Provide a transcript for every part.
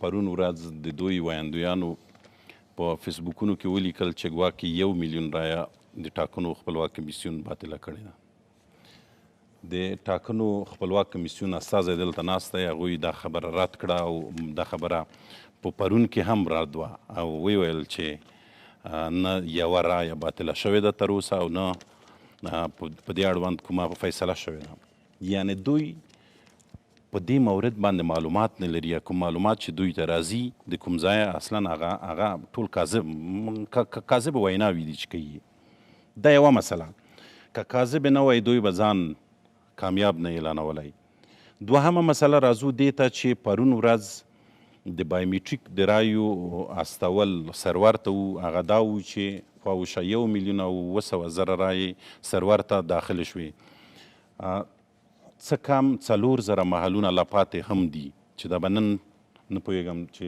پرون ورځ د دوی ویاندویانو په فیسبوکونو کې ولیکل چې ګواکې 1 میلیون رایه د ټاکنو خپلواک کمیسیون باطله کړې ده. د ټاکنو خپلواک کمیسیون استازی دلته ناست دی، هغوی دا خبره رد کړه او دا خبره په پرون کې هم رد وه او ویل چې نه یوه رایه باطله شوې ده تر اوسه او نه په دې اړوند کومه فیصله شوې ده. یعنې دوی په دې مورد باندې معلومات نه لري، یا کوم معلومات چې دوی ته راځي د کوم ځایه اصلا هغه ټول کاذب ویناوي دي چې کوي. دا یوه مسله، که کاذب نه وای دوی به ځان کامیاب نه اعلانولی. دوهمه مسله راځو دې ته چې پرون ورځ د بایومیټریک د رایو استول سرور ته و، هغه دا و چې خواوشه 1 میلیون او 200,000 رایې سرور ته داخل شوې. څه کم 4,000 محلونه لا پاتې هم دي چې دا به نن نه پوهېږم چې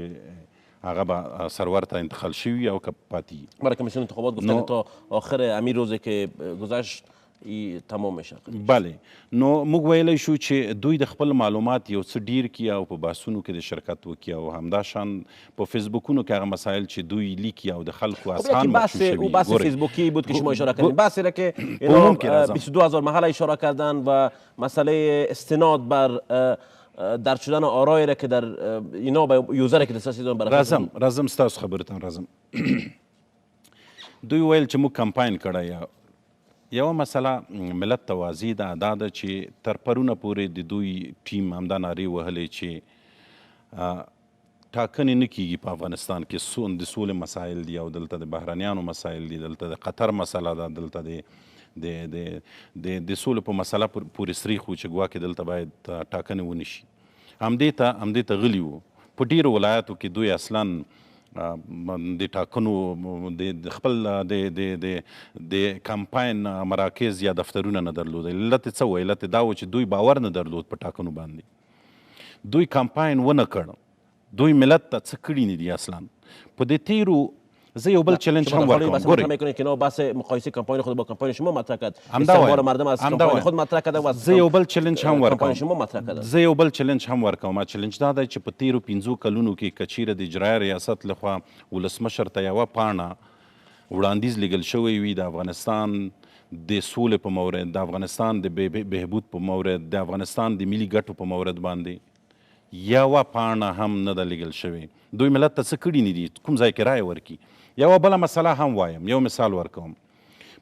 هغه به سرور ته انتقال شوي او که پاتې. برای کمیسیون انتخابات گفتن تا آخر همین روزی که گذشت تمام میشه. بله، نو موږ ویلی شو چې دوی د خپل معلومات یو څه ډیر کړي او په بحثونو کې د شرکت وکړي او همداشان په فیسبوکونو کې هغه مسایل چې دوی لیکي او د خلکو اذهان مغشوش شوي. او بحث فیسبوکی بود که شما اشاره کردین، بحثی را که اینا 22,000 محل اشاره کردن و مسئله استناد بر درد شدن آرایی را که در اینا به یوزر که دسترسی دارن برای راځم ستاسو خبرتان راځم. دوی ویل چې موږ کمپاین کړی. یوه مسله ملت ته واضح ده، دا ده چې تر پرونه پورې د دوی ټیم همدا نارې وهلې چې ټاکنې نه کیږي په افغانستان کې. د سولې مسایل دي او دلته د بهرنیانو مسایل دي، دلته د قطر مسله ده، دلته د سولې په مسله پورې سریښ و چې ګواکې دلته باید ټاکنې ونشي. همدې ته غلي وو. په ډېرو ولایاتو کې دوی اصلا د ټاکنو د خپل د کمپاین مراکز یا دفترونه نه درلودل. علت یې څه و؟ علت یې دا و چې دوی باور نه درلود په ټاکنو باندې. دوی کمپاین ونه کړ، دوی ملت ته څه کړي نه دي اصلا. په دې تیرو زه یو بل چلنج هم ورکوم. ګورئ میکنید که بحث مقایسه کمپاین خود با کمپاین شما مطرح کرد، استقبال مردم از کمپاین خود مطرح کرده و زه یو بل چلنج هم ورکوم. کمپاین شما مطرح کرده. زه یو بل چلنج هم ورکوم. چلنج دا دی چې په تیرو 5 کلونو کې که چیرې د اجرایه ریاست لخوا ولسمشر ته یوه پاڼه وړاندیز لیږل شوی وي د افغانستان د سولې په مورد، د افغانستان د بهبود په مورد، د افغانستان د ملي ګټو په مورد باندې یوه پاڼه هم نه ده لیږل شوې. دوی ملت ته څه کړي نه دي، کوم ځای کې رایه ورکړي. یوه بله مسله هم وایم، یو مثال ورکوم.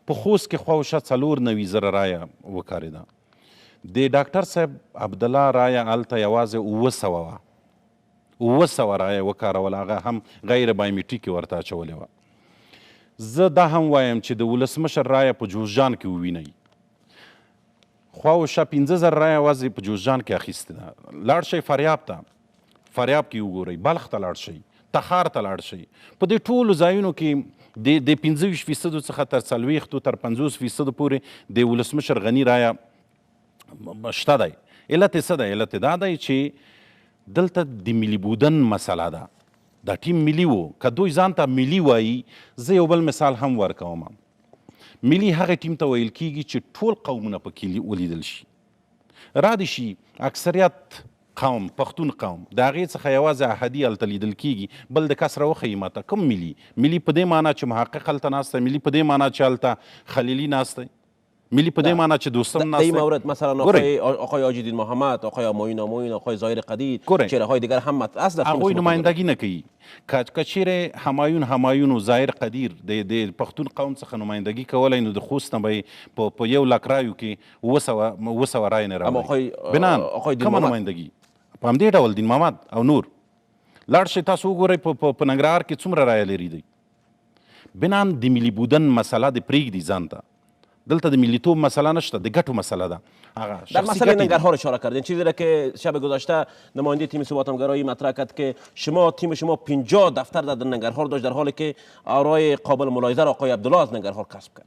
په خوست کې خواوشه 94,000 رایه وکارېده. د ډاکټر صاحب عبدالله رایه هلته یوازې 900 رایه وکارول، هغه هم غیر بایومیټریکې ورته اچولې وه. زه دا هم وایم چې د ولسمشر رایه په جوزجان کې ووینئ. خواوشه 15,000 رایه یوازې په جوزجان کې اخیستې ده. لاړ شئ فاریاب ته، فاریاب کې وګورئ، بلخ ته لاړ شئ، تخار ته لاړ شئ. په دې ټولو ځایونو کې د 25% څخه تر 40 تر 50% پورې د ولسمشر غني رایه شته دی. علت یې څه دی؟ علت یې دا دی چې دلته د ملي بودن مسله ده. دا ټیم ملي و، که دوی ځان ته ملي وایي. زه یو بل مثال هم ورکوم. ملي هغه ټیم ته ویل کیږي چې ټول قومونه پکې ولیدل شي. را دي شي اکثریت قوم، پښتون قوم، د هغې څخه یوازې احدي هلته لیدل کیږي، بل د کس راوښیي ماته کوم ملي. ملي په دې معنا چې محقق هلته ناست دی، ملي په دې معنا چې هلته خلیلي ناست دی، ملي په دې معنا چې دوستم ناست دی. در این مورد مثلا آقای آجیدین محمد، آقای آموین آموین، آقای ظاهر قدیر، چهره‌های دیگر هم اصل هغوی نمایندګي نه کوي. که چیرې همایون و ظاهر قدیر د پښتون قوم څخه نمایندګي کولی، نو د خوست نه به یې په 1 لک رایو کې 200 رایې نه راوړي. بنان کومه نمایندګي؟ په همدې ډول دین محمد او نور لاړ شئ تاسو وګورئ په ننګرهار کې څومره رایه لري دی. بنان د ملي بودن مسله د پرېږدي ځان ته. دلته د ملیتوب مسئله نشته، د ګټو مسئله ده. در مسئله ننگرهار اشاره کردین، چیزی را که شب گذشته نماینده تیم ثبات‌گرایی مطرح کرد که تیم شما 50 دفتر در ننگرهار داشت، در حالی که آرای قابل ملاحظه را آقای عبدالله از ننگرهار کسب کرد.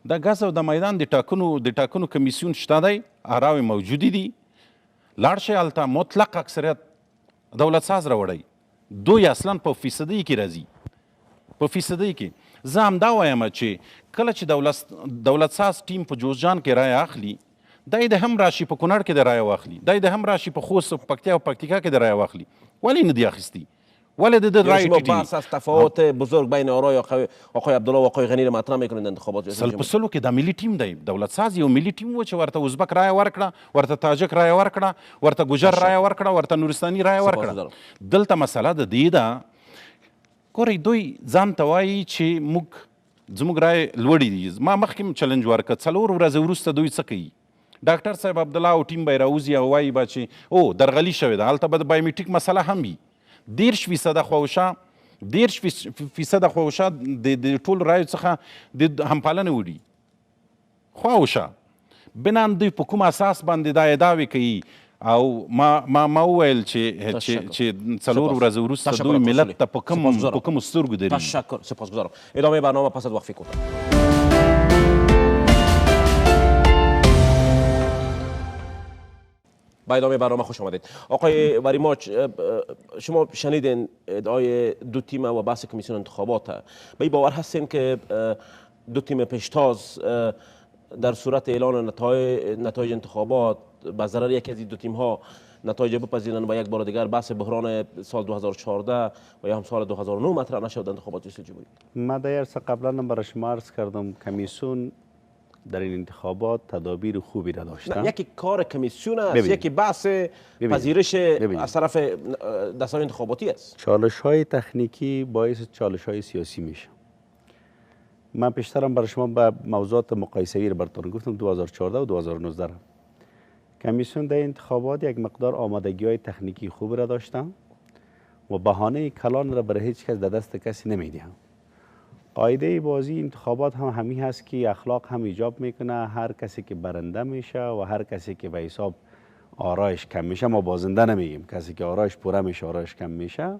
د ګاز او د میدان د ټاکنو کمیسیون شته دی، آراوې موجودې دي. لاړ شئ هلته مطلق اکثریت دولت ساز راوړئ. دوی اصلا په فیصدۍ کې راځي، په فیصدۍ کې. زه همدا وایم چې کله چې دولت ساز ټیم په جوزجان کې رایه اخلي، دای د هم راشي په کونړ کې د رایه واخلي، دای د هم راشي په خوست په پکتیا او پکتیکا کې د رایه واخلي، ولې نه دی اخیستی؟ ولې د رایه شما ټیټي؟ بحث از تفاوت بزرگ بین آرای آقای عبدالله و آقای غنی را مطرح میکنید انتخابات سل په سلو کې دا ملي ټیم دی، دولت ساز یو ملي ټیم و چې ورته ازبک رایه ورکړه، ورته تاجک رایه ورکړه، ورته ګوجر رایه ورکړه، ورته نورستاني رایه ورکړه. دلته مسله د دې ده، ګورئ دوی ځان ته وایي چې زموږ رایې لوړې دي. ما مخکې هم چلنج ورکړه، 4 ورځې وروسته دوی څه کوي؟ ډاکټر صاحب عبدالله او ټیم به یې راوځي او وایي به چې او درغلي شوې ده، هلته به د بایومیټریک مسله هم وي. 30% خواوشا 30% خواوشا د ټول رایو څخه د همپالنې وړي خواوشا. بنان دوی په کوم اساس باندې دا ادعاوې کوي؟ او ما وویل چې 4 ورځې وروسته دوی ملت ته په کومو سترګو درېږي. تشکر، سپاسگزارم. ادامه برنامه پس از وقفه کوتاه. با ادامه برنامه خوش آمدید. آقای وریماچ، شما شنیدین ادعای دو تیم و بحث کمیسیون انتخابات. به این باور هستین که دو تیم پیشتاز در صورت اعلان نتایج انتخابات به ضرر یکی از این دو تیم ها نتایج بپذیرند و یک بار دیگر بحث بحران سال 2014 و یا هم سال 2009 مطرح نشود انتخابات ریاست جمهوری؟ ما در عرصه قبلا هم برای شما عرض کردم کمیسیون در این انتخابات تدابیر خوبی را داشته. یکی کار کمیسیون است، یکی بحث پذیرش از طرف دستگاه انتخاباتی است. چالش‌های تکنیکی باعث چالش‌های سیاسی میشه. من پیشترم برای شما به موضوعات مقایسه‌ای را براتون گفتم 2014 و 2019 را. کمیسیون در انتخابات یک مقدار آمادگی‌های تکنیکی خوب را داشتن و بهانه کلان را برای هیچ کس در دست کسی نمیدهند. قاعده بازی انتخابات هم همین هست که اخلاق هم ایجاب میکنه، هر کسی که برنده میشه و هر کسی که به حساب آرایش کم میشه، ما بازنده نمیگیم، کسی که آرایش پوره میشه آرایش کم میشه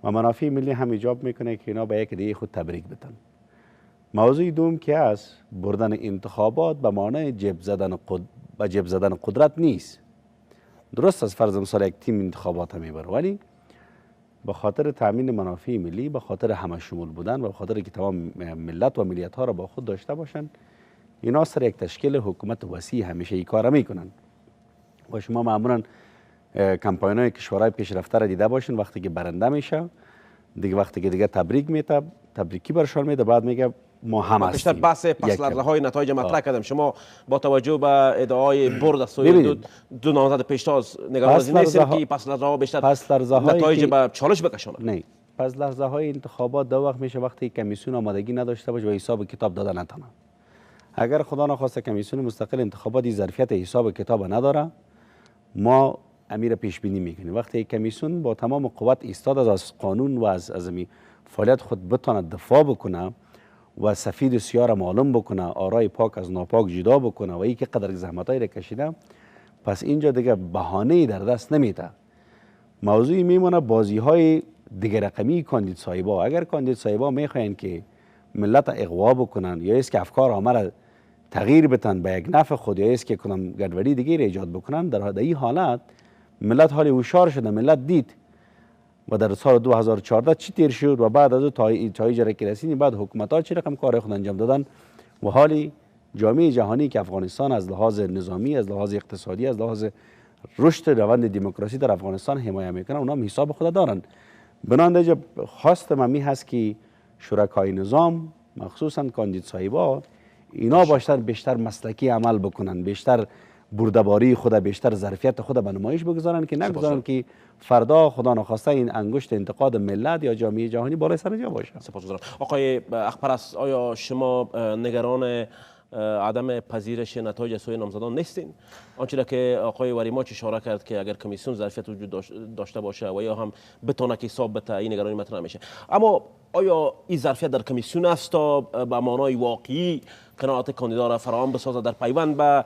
و منافع ملی هم ایجاب میکنه که اینا به یک دیگه خود تبریک بتن. موضوع دوم که است بردن انتخابات به معنای جیب زدن قدرت نیست. درست از فرض مثال یک تیم انتخابات هم میبره، ولی به خاطر تامین منافع ملی، به خاطر همه شمول بودن و به خاطر که تمام ملت و ملیت ها را با خود داشته باشند، اینا سر یک تشکیل حکومت وسیع همیشه این کار میکنن. و شما معمولا کمپاین های کشورهای پیشرفته را دیده باشین، وقتی که برنده میشه دیگه، وقتی که دیگه تبریکی برشان میده، بعد میگه ما هم هستیم. بیشتر بحث پس‌لرزه های نتایج مطرح کردم. شما با توجه به ادعای برد از سوی دو نامزد پیشتاز نگران نیستید که پس‌لرزه ها بیشتر نتایج به چالش بکشونه؟ نه، پس‌لرزه های انتخابات دو وقت میشه وقتی کمیسیون آمادگی نداشته باشه و حساب کتاب داده نتونه. اگر خدا نخواسته کمیسیون مستقل انتخابات ظرفیت حساب کتاب نداره، ما امیر پیش بینی میکنیم وقتی کمیسیون با تمام قوت ایستاد از قانون و از فعالیت خود بتونه دفاع بکنه و سفید و سیاه را معلوم بکنه، آرای پاک از ناپاک جدا بکنه و این که قدر زحمتایی را کشیده، پس اینجا دیگه بهانه‌ای در دست نمیده. موضوعی میمونه بازی های دیگه رقمی کاندید صاحبا. اگر کاندید صاحبا میخواین که ملت اغوا بکنن یا است که افکار همه را تغییر بدن به یک نفع خود، یا است که کنم گډوډي دیگه ایجاد بکنن، در این حالت ملت حال هوشیار شده، ملت دید و در سال 2014 چی تیر شد و بعد از تا اینجا که رسیدیم، بعد حکومت ها چی رقم کار خود انجام دادن و حالی جامعه جهانی که افغانستان از لحاظ نظامی، از لحاظ اقتصادی، از لحاظ رشد روند دموکراسی در افغانستان حمایت میکنن، اونا هم حساب خود دارن. بنابراین خواست من هست که شرکای نظام مخصوصا کاندید صاحبا اینا بیشتر مسلکی عمل بکنن، بیشتر بردباری خود، بیشتر ظرفیت خود به نمایش بگذارن که نگذارن که فردا خدا نخواسته این انگشت انتقاد ملت یا جامعه جهانی بالای سر جا باشه. سپاسگزارم. آقای اخپرست، آیا شما نگران عدم پذیرش نتایج سوی نامزدان نیستین؟ آنچه که آقای وریماچ اشاره کرد که اگر کمیسیون ظرفیت وجود داشته باشه و یا هم بتونه که حساب بده، این نگرانی مطرح میشه. اما آیا این ظرفیت در کمیسیون است تا به معنای واقعی قناعت کاندیدا را فراهم بسازد در پیوند به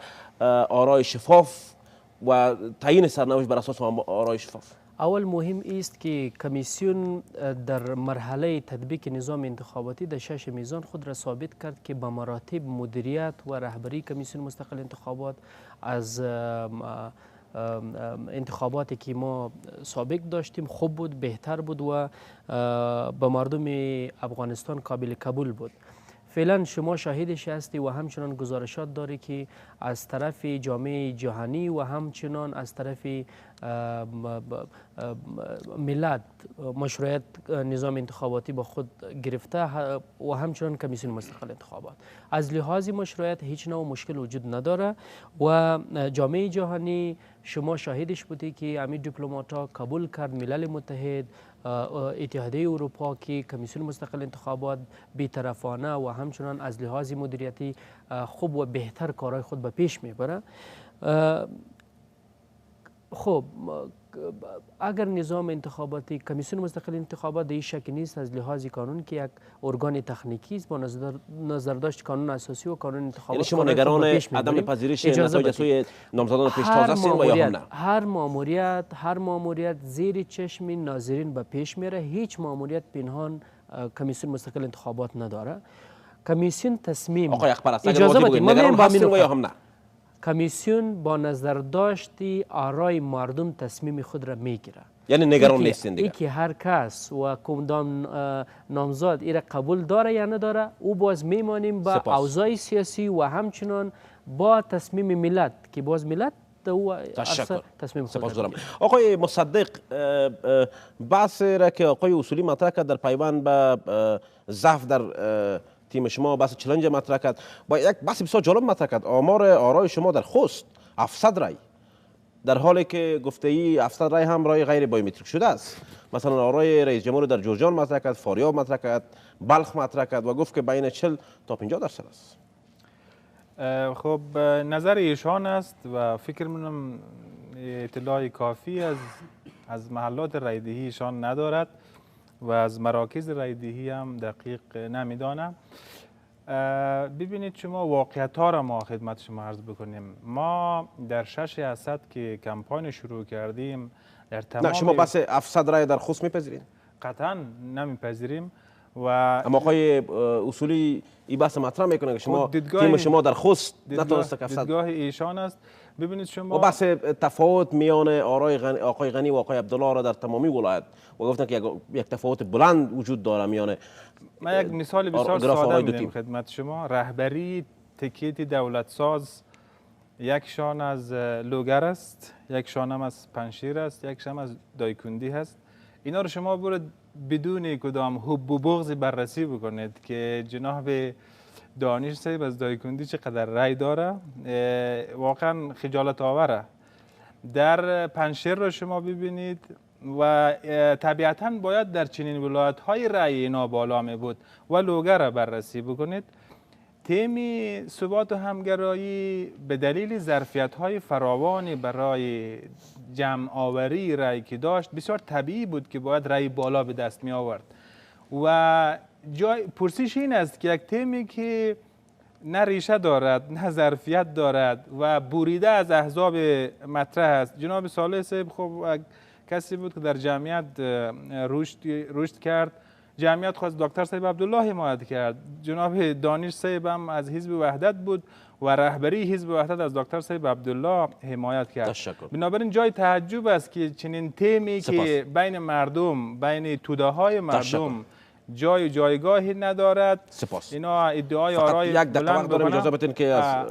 آرای شفاف و تعیین سرنوشت بر اساس آرای شفاف؟ اول مهم است که کمیسیون در مرحله تطبیق نظام انتخاباتی در 6 میزان خود را ثابت کرد که به مراتب مدیریت و رهبری کمیسیون مستقل انتخابات از انتخاباتی که ما سابق داشتیم خوب بود، بهتر بود و به مردم افغانستان قابل قبول بود. فعلا شما شاهدش هستی و همچنان گزارشات داری که از طرف جامعه جهانی و همچنان از طرف ملت مشروعیت نظام انتخاباتی با خود گرفته و همچنان کمیسیون مستقل انتخابات. از لحاظ مشروعیت هیچ نوع مشکل وجود نداره و جامعه جهانی شما شاهدش بودی که همین دیپلمات‌ها قبول کرد ملل متحد، اتحادیه اروپا که کمیسیون مستقل انتخابات بی‌طرفانه و همچنان از لحاظ مدیریتی خوب و بهتر کارهای خود به پیش میبره. خب اگر نظام انتخاباتی کمیسیون مستقل انتخابات در شک نیست از لحاظ قانون که یک ارگان تکنیکی است با نظرداشت قانون اساسی و قانون انتخابات. یعنی شما نگران عدم پذیرش نتایج سوی نامزدان پیشتاز هستین و یا هم نه؟ هر ماموریت زیر چشم ناظرین به پیش میره. هیچ ماموریت پنهان کمیسیون مستقل انتخابات نداره. کمیسیون تصمیم آقای اخبرست اجازه بدید نگران هستین و یا هم نه؟ کمیسیون با نظرداشتی آرای مردم تصمیم خود را میگیره. یعنی نگران نیستین دیگه؟ ای که هر کس و کدام نامزد ایره قبول داره یا نداره او باز میمانیم با اوضاع سیاسی و همچنان با تصمیم ملت که باز ملت تصمیم خود دارم. آقای مصدق، بحث را که آقای اصولی مطرح کرد در پیوند به ضعف در تیم شما، بحث چالش مطرح کرد، با یک بحث بسیار جالب مطرح کرد. آمار آرای شما در خوست 700 رای، در حالی که گفته ای 700 رای هم رای غیر بایومتریک شده است. مثلا آرای رئیس جمهور در جوزجان مطرح کرد، فاریاب مطرح کرد، بلخ مطرح کرد و گفت که بین 40 تا 50% است. خب نظر ایشان است و فکر منم اطلاع کافی از محلات رایدهی ایشان ندارد و از مراکز رایدهی هم دقیق نمیدانم. ببینید شما واقعیت ها را ما خدمت شما عرض بکنیم. ما در 6 اسد که کمپاین شروع کردیم در تمام شما بس 700 رای در خوست میپذیرین؟ قطعا نمیپذیریم. و اما آقای اصولی این بحث مطرح میکنه که شما تیم شما در خوست نتونسته که 700. دیدگاه ایشان است. ببینید شما و بحث تفاوت میان آرای آقای غنی و آقای عبدالله را در تمامی ولایت و گفتن که یک تفاوت بلند وجود داره میان. من یک مثال بسیار ساده میدم خدمت شما. رهبری تکیت دولت ساز یکشان از لوگر است، یکشان هم از پنشیر است، یکشان از دایکندی هست. اینا رو شما برید بدون کدام حب و بغض بررسی بکنید که جناب دانش صاحب از دایکندی چقدر رای داره. واقعا خجالت آوره. در پنشیر رو شما ببینید و طبیعتا باید در چنین ولایت های رای اینا بالا می بود و لوگر را بررسی بکنید. تیم ثبات و همگرایی به دلیل ظرفیت های فراوانی برای جمع آوری رای که داشت بسیار طبیعی بود که باید رای بالا به دست می آورد. و پرسش این است که یک تیمی که نه ریشه دارد نه ظرفیت دارد و بریده از احزاب مطرح است. جناب صالح صاحب خب کسی بود که در جمعیت رشد کرد، جمعیت خواست دکتر صاحب عبدالله حمایت کرد. جناب دانش صاحب هم از حزب وحدت بود و رهبری حزب وحدت از دکتر صاحب عبدالله حمایت کرد. بنابراین جای تعجب است که چنین تیمی که بین مردم، بین توده های مردم جایگاهی ندارد. اینا ادعای آرای یک دقیقه دارم اجازه بدین که از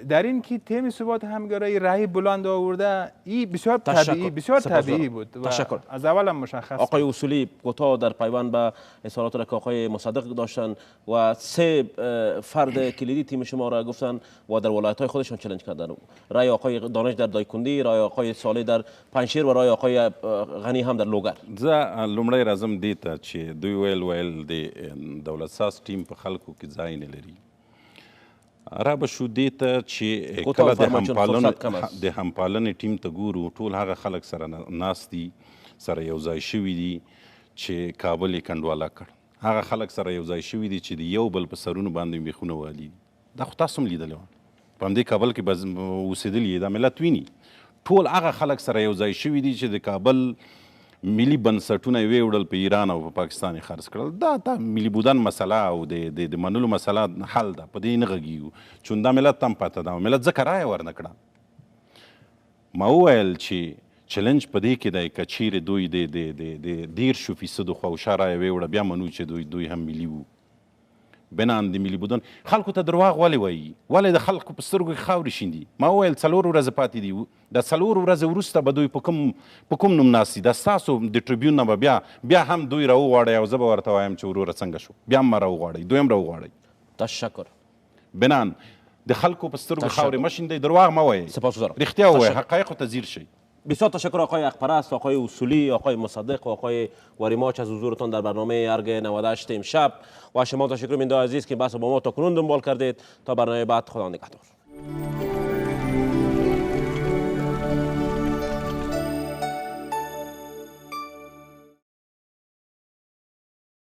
در این که تیم ثبات همگرایی رای بلند آورده این بسیار طبیعی بود و از اول هم مشخص. آقای اصولی کوتاه در پیوند به اظهارات را که آقای مصدق داشتن و 3 فرد کلیدی تیم شما را گفتن و در ولایت های خودشان چالش کردن، رای آقای دانش در دایکندی، رای آقای صالح در پنشیر و رای آقای غنی هم در لوگر. زه لومړی راځم دې ته چې دوی ویل د دولت ساز ټیم په خلکو کې ځای نه لري. را به شو دې ته چې کله د همپالنې ټیم ته ګورو ټول هغه خلک سره ناست دي، سره یو ځای شوي دي چې کابل یې کنډواله کړ. هغه خلک سره یو ځای شوي دي چې د یو بل په سرونو باندې میخونه والي دي. دا خو تاسو هم لیدلی وه په همدې کابل کې به اوسېدلي دا ملت ویني. ټول هغه خلک سره یو ځای شوي دي چې د کابل ملي بنسټونه یې ویوړل په ایران او په پاکستان یې خرڅ کړل. دا ملي بودن مسله او د منلو مسله حل ده، په دې نه غږیږو چون دا ملت هم پاته ده. ملت ځکه رایه ورنه کړه. ما وویل چې چلنج په دې کې دی که چیرې دوی د 13% خواوشا رایه ویوړه بیا منو چې دوی هم ملي وو. بنان د ملي بودن خلکو ته درواغ ولې وایي ولې د خلکو په سترګو کې خاورې شیندي ما وویل 4 ورځې پاتې دي د 4 ورځې وروسته به دوی په کوم نوم ناست دي د ستاسو د ټریبیون نه به بیا هم دوی راوغواړئ او زه به ورته وایم چې وروره څنګه شو بیا هم راوغواړئ دوی هم راوغواړئ تشکر بنان د خلکو په سترګو خاورې مه شیندئ درواغ مه وایئ سپاسگزارم رښتیا ووایئ حقایقو ته ځیر شئ بسیار تشکر آقای حقپرست، آقای اصولی، آقای مصدق و آقای واریماچ از حضورتان در برنامه ارگ 98 امشب و شما تشکر بیننده عزیز که بحث با ما تا کنون دنبال کردید. تا برنامه بعد خدا نگهدار.